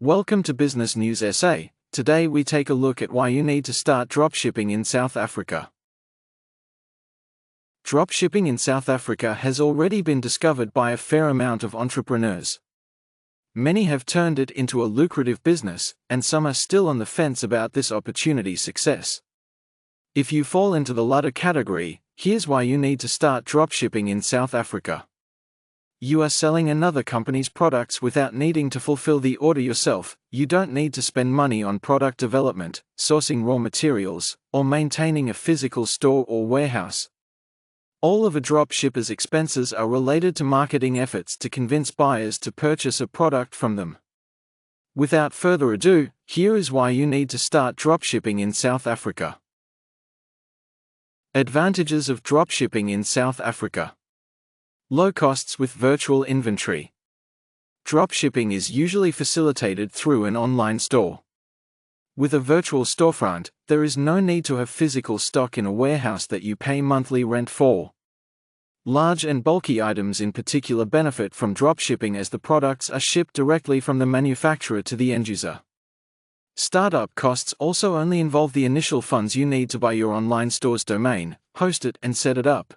Welcome to Business News SA. Today we take a look at why you need to start dropshipping in South Africa. Dropshipping in South Africa has already been discovered by a fair amount of entrepreneurs. Many have turned it into a lucrative business, and some are still on the fence about this opportunity's success. If you fall into the latter category, here's why you need to start dropshipping in South Africa. You are selling another company's products without needing to fulfill the order yourself. You don't need to spend money on product development, sourcing raw materials, or maintaining a physical store or warehouse. All of a dropshipper's expenses are related to marketing efforts to convince buyers to purchase a product from them. Without further ado, here is why you need to start dropshipping in South Africa. Advantages of dropshipping in South Africa. Low costs with virtual inventory. Dropshipping is usually facilitated through an online store. With a virtual storefront, there is no need to have physical stock in a warehouse that you pay monthly rent for. Large and bulky items in particular benefit from dropshipping as the products are shipped directly from the manufacturer to the end user. Startup costs also only involve the initial funds you need to buy your online store's domain, host it, and set it up.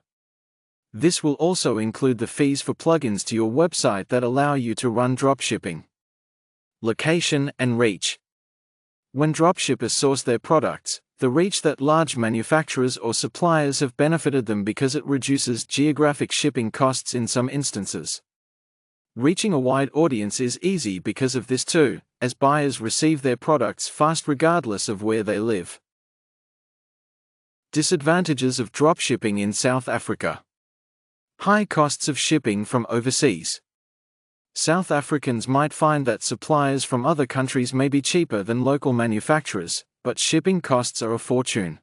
This will also include the fees for plugins to your website that allow you to run dropshipping. Location and reach. When dropshippers source their products, the reach that large manufacturers or suppliers have benefited them because it reduces geographic shipping costs in some instances. Reaching a wide audience is easy because of this too, as buyers receive their products fast regardless of where they live. Disadvantages of dropshipping in South Africa. High costs of shipping from overseas. South Africans might find that suppliers from other countries may be cheaper than local manufacturers, but shipping costs are a fortune.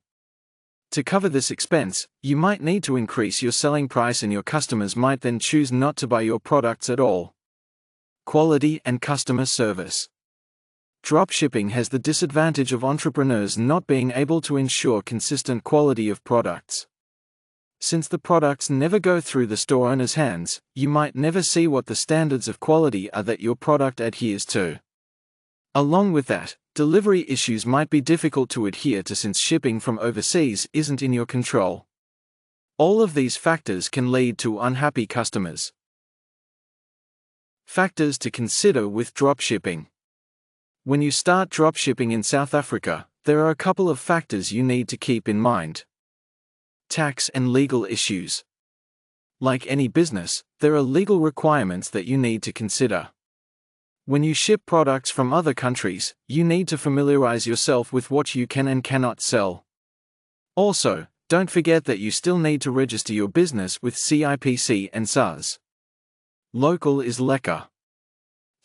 To cover this expense, you might need to increase your selling price and your customers might then choose not to buy your products at all. Quality and customer service. Dropshipping has the disadvantage of entrepreneurs not being able to ensure consistent quality of products. Since the products never go through the store owner's hands, you might never see what the standards of quality are that your product adheres to. Along with that, delivery issues might be difficult to adhere to since shipping from overseas isn't in your control. All of these factors can lead to unhappy customers. Factors to consider with dropshipping. When you start dropshipping in South Africa, there are a couple of factors you need to keep in mind. Tax and legal issues. Like any business, there are legal requirements that you need to consider. When you ship products from other countries, you need to familiarize yourself with what you can and cannot sell. Also, don't forget that you still need to register your business with CIPC and SARS. Local is lekker.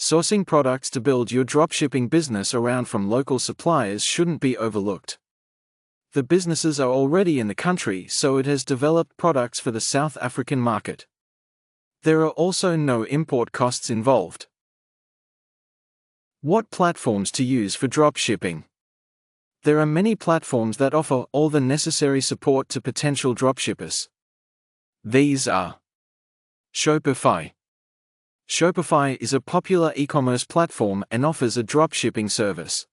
Sourcing products to build your dropshipping business around from local suppliers shouldn't be overlooked. The businesses are already in the country, so it has developed products for the South African market. There are also no import costs involved. What platforms to use for dropshipping? There are many platforms that offer all the necessary support to potential dropshippers. These are Shopify. Shopify is a popular e-commerce platform and offers a dropshipping service.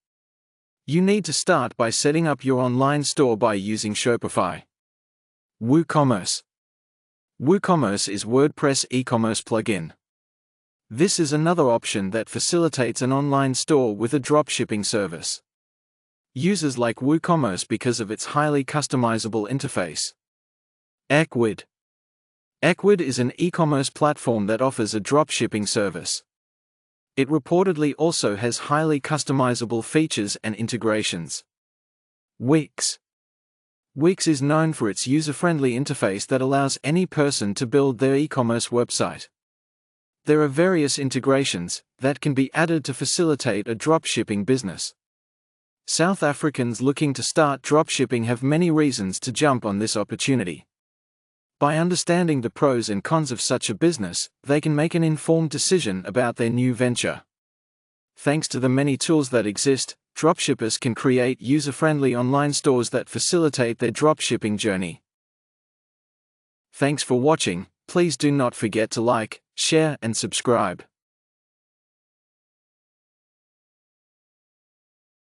You need to start by setting up your online store by using Shopify. WooCommerce. WooCommerce is WordPress e-commerce plugin. This is another option that facilitates an online store with a dropshipping service. Users like WooCommerce because of its highly customizable interface. Ecwid. Ecwid is an e-commerce platform that offers a dropshipping service. It reportedly also has highly customizable features and integrations. Wix. Wix is known for its user-friendly interface that allows any person to build their e-commerce website. There are various integrations that can be added to facilitate a dropshipping business. South Africans looking to start dropshipping have many reasons to jump on this opportunity. By understanding the pros and cons of such a business, they can make an informed decision about their new venture. Thanks to the many tools that exist, dropshippers can create user-friendly online stores that facilitate their dropshipping journey. Thanks for watching. Please do not forget to like, share, and subscribe.